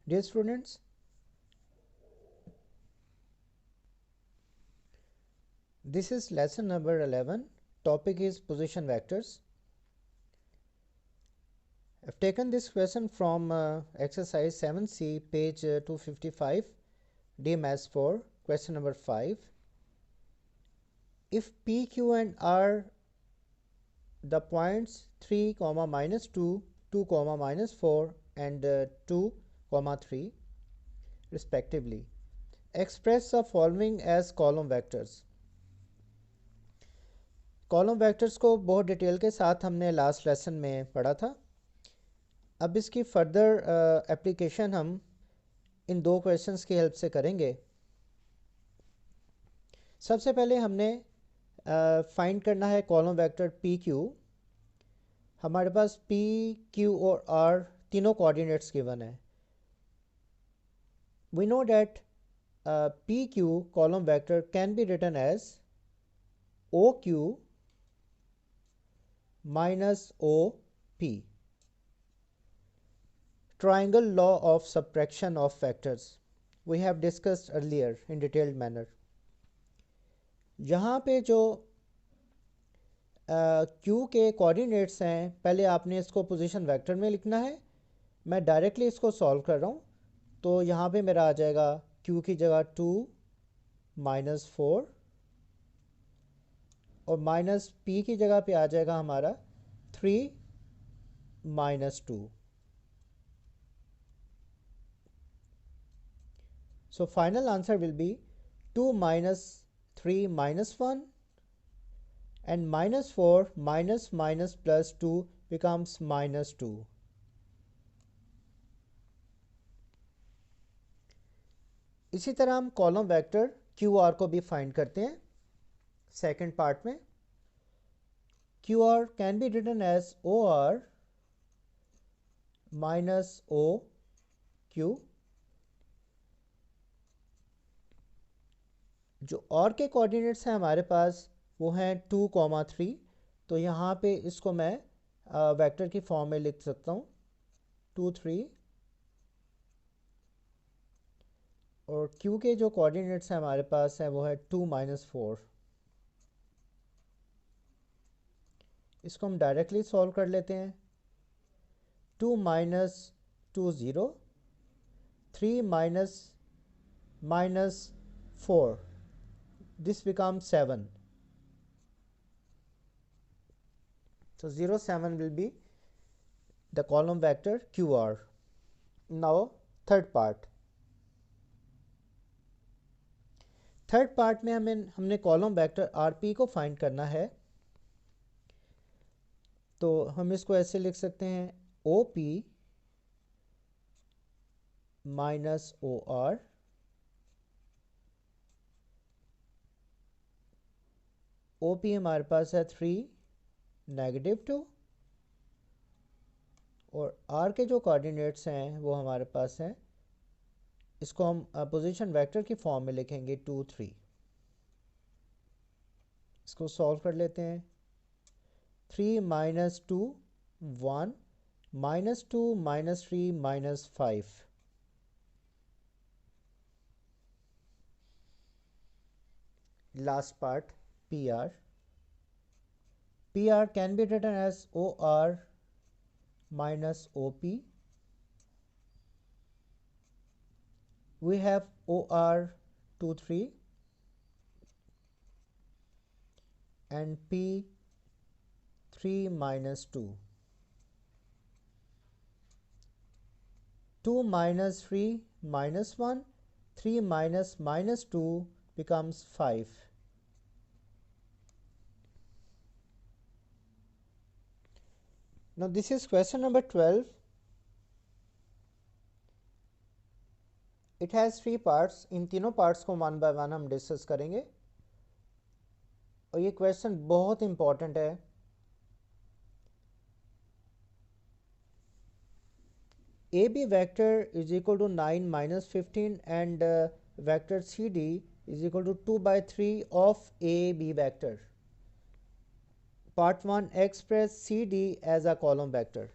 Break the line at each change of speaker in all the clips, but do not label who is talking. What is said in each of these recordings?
Dear students, this is lesson number 11. Topic is position vectors. I've taken this question from exercise 7C, page 255, DMS 4, question number 5. If P, Q and R the points 3, -2, 2, -4 and 2, 3 respectively, express the following as column vectors. Column vectors को बहुत detail के साथ हमने last lesson में पढ़ा था. अब इसकी फर्दर एप्लीकेशन हम इन दो क्वेश्चंस की हेल्प से करेंगे. सबसे पहले हमने फाइंड करना है कॉलम वेक्टर पी क्यू. हमारे पास पी क्यू और आर तीनों कोऑर्डिनेट्स गिवन है. We know that P Q column vector can be written as O Q minus OP. Triangle law of subtraction of factors we have discussed earlier in detailed manner. यहाँ पे जो Q के coordinates हैं, पहले आपने इसको position vector में लिखना है. मैं डायरेक्टली इसको सॉल्व कर रहा हूँ. तो यहाँ पे मेरा आ जाएगा Q की जगह 2 -4 और माइनस P की जगह पे आ जाएगा हमारा 3 -2. So final answer will be 2 - 3 - 1 and -4 minus plus 2 becomes -2. इसी तरह हम कॉलम वेक्टर क्यू आर को भी फाइंड करते हैं. सेकेंड पार्ट में Q R can be written as O R minus O Q. जो और के कोऑर्डिनेट्स हैं हमारे पास वो हैं 2, 3. तो यहाँ पे इसको मैं वेक्टर की फॉर्म में लिख सकता हूँ 2, 3 और Q के जो कोऑर्डिनेट्स हैं हमारे पास हैं वो है 2 -4. इसको हम डायरेक्टली सॉल्व कर लेते हैं. 2 - 2 0, 3 -4, this becomes 7. So 0, 7 will be the column vector QR. Now third part. Third part में हमने कॉलम वेक्टर आर पी को फाइंड करना है. तो हम इसको ऐसे लिख सकते हैं O P minus O R. O P हमारे पास है 3 -2 और आर के जो कोऑर्डिनेट्स हैं वो हमारे पास हैं. इसको हम पोजीशन वेक्टर की फॉर्म में लिखेंगे 2, 3. इसको सॉल्व कर लेते हैं. 3 - 2 1 -2 -3 -5. Last part PR. PR can be written as OR minus OP. We have OR 2, 3 and P 3 -2. 2 - 3 -1, 3 -2 becomes 5. Now this is question number 12. It has 3 parts. इन तीनों पार्ट्स को वन बाय वन हम discuss करेंगे और ये question बहुत important है. AB vector is equal to 9 - 15 and vector CD is equal to 2 by 3 of AB vector. Part 1 express CD as a column vector.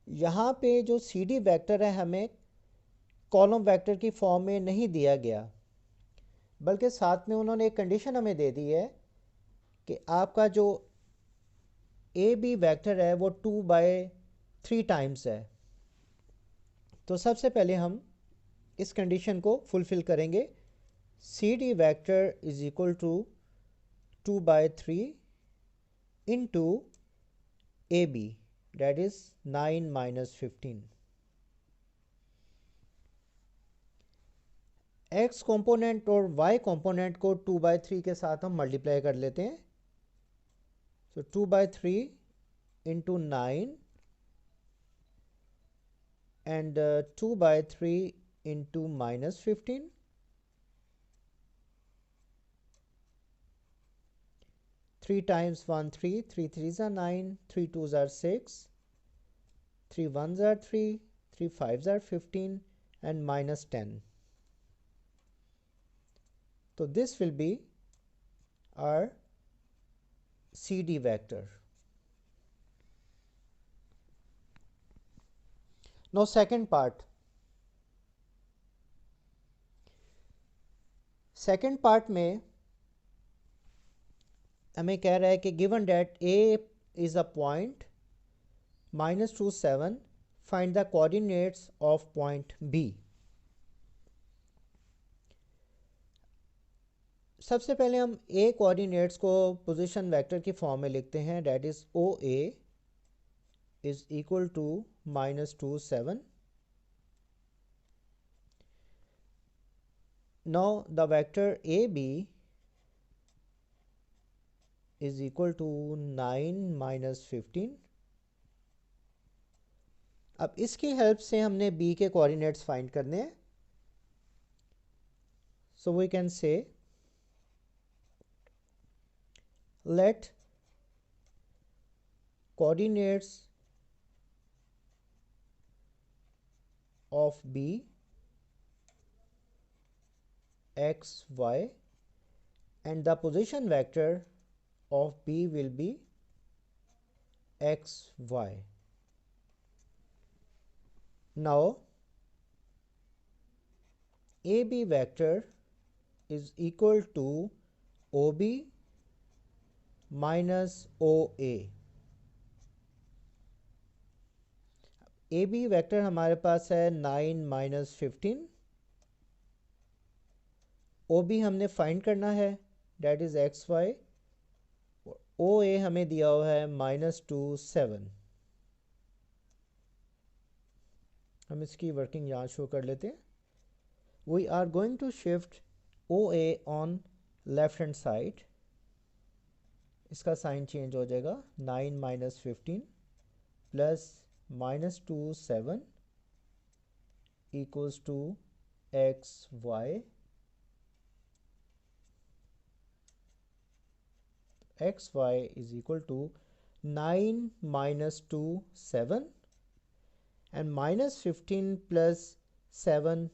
यहाँ पे जो CD वेक्टर है हमें कॉलम वेक्टर की फॉर्म में नहीं दिया गया, बल्कि साथ में उन्होंने एक कंडीशन हमें दे दी है कि आपका जो ए बी वेक्टर है वो 2/3 टाइम्स है। तो सबसे पहले हम इस कंडीशन को फुलफ़िल करेंगे। C D vector is equal to 2/3 into A B, that is 9 minus 15। x component और y कंपोनेंट को 2/3 के साथ हम मल्टीप्लाई कर लेते हैं। So 2/3 into 9 and 2/3 into minus 15, 3 times 1 3, 3 3s are 9, 3 2s are 6, 3 1s are 3, 3 5s are 15 and minus 10. So this will be our CD vector. Now second part में हमें कह रहा है कि given that A is a point -2 7, find the coordinates of point B। सबसे पहले हम A coordinates को पोजीशन वेक्टर की फॉर्म में लिखते हैं, that is OA is equal to -2 7। Now the vector AB is equal to 9 minus 15। अब इसकी हेल्प से हमने B के कोऑर्डिनेट्स फाइंड करने हैं। So we can say let coordinates of B x y and the position vector of B will be x y। Now AB vector is equal to OB minus OA। AB vector हमारे पास है 9 minus 15। OB हमने find करना है, that is XY। OA हमें दिया हुआ है -2 7। हम इसकी वर्किंग यहाँ शो कर लेते हैं। We are going to shift OA on left hand side। इसका साइन चेंज हो जाएगा, 9 minus 15 plus -2 7 equals to XY। XY is equal to 9 minus 2 7 and minus 15 plus 7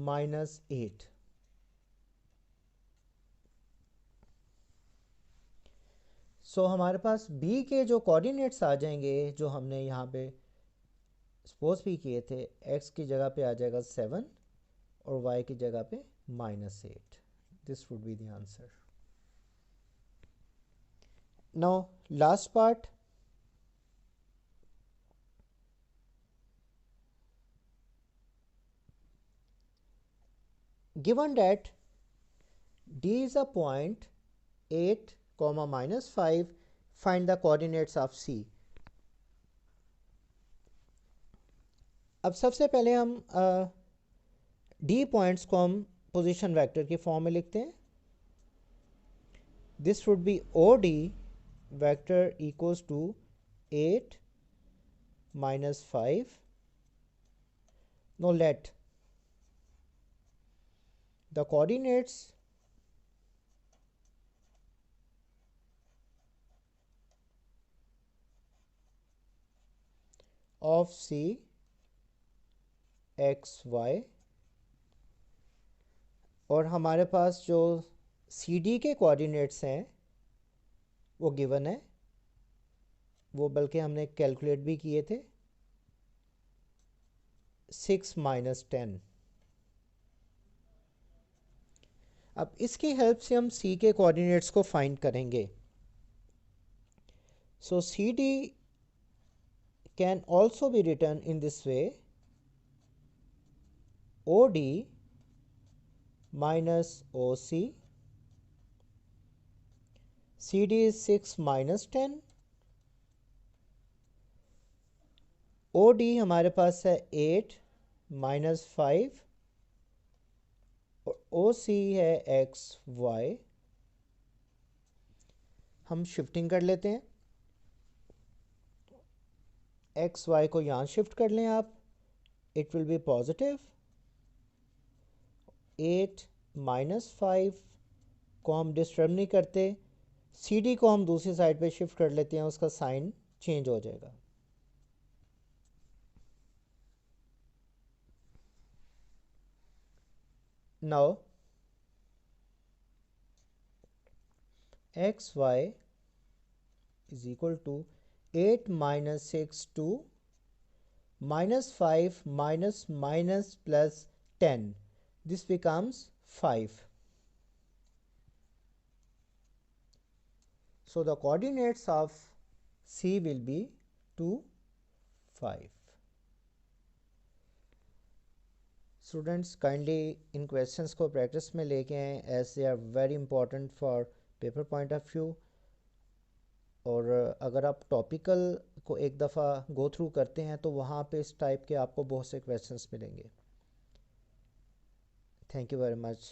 minus 8। सो हमारे पास B के जो कोऑर्डिनेट्स आ जाएंगे, जो हमने यहाँ पे सपोज भी किए थे, x की जगह पे आ जाएगा 7 और y की जगह पे -8। This would be the answer. Now last part, given that D is a point 8, -5, find the coordinates of C। अब सबसे पहले हम D पॉइंट्स को हम पोजीशन वेक्टर की फॉर्म में लिखते हैं। This would be OD vector equals to 8 -5। Now let the coordinates of C x y, और हमारे पास जो CD के कोऑर्डिनेट्स हैं वो गिवन है, वो बल्कि हमने कैलकुलेट भी किए थे, 6 - 10। अब इसकी हेल्प से हम सी के कोऑर्डिनेट्स को फाइंड करेंगे. So C D can also be written in this way, O D minus OC. CD is 6 minus 10. OD हमारे पास है 8 minus 5 और OC है XY. हम शिफ्टिंग कर लेते हैं. XY को यहाँ शिफ्ट कर लें आप. It will be positive. 8 minus 5 को हम डिस्टर्ब नहीं करते. CD को हम दूसरी साइड पे शिफ्ट कर लेते हैं, उसका साइन चेंज हो जाएगा. Now XY is equal to 8 minus 6 to minus 5 minus minus plus 10. This becomes 5. So the coordinates of C will be 2, 5. Students, kindly in questions को practice में लेके आएँ, as they are very important for paper point of view. और अगर आप topical को एक दफ़ा गो थ्रू करते हैं तो वहाँ पे इस टाइप के आपको बहुत से क्वेश्चंस मिलेंगे. Thank you very much.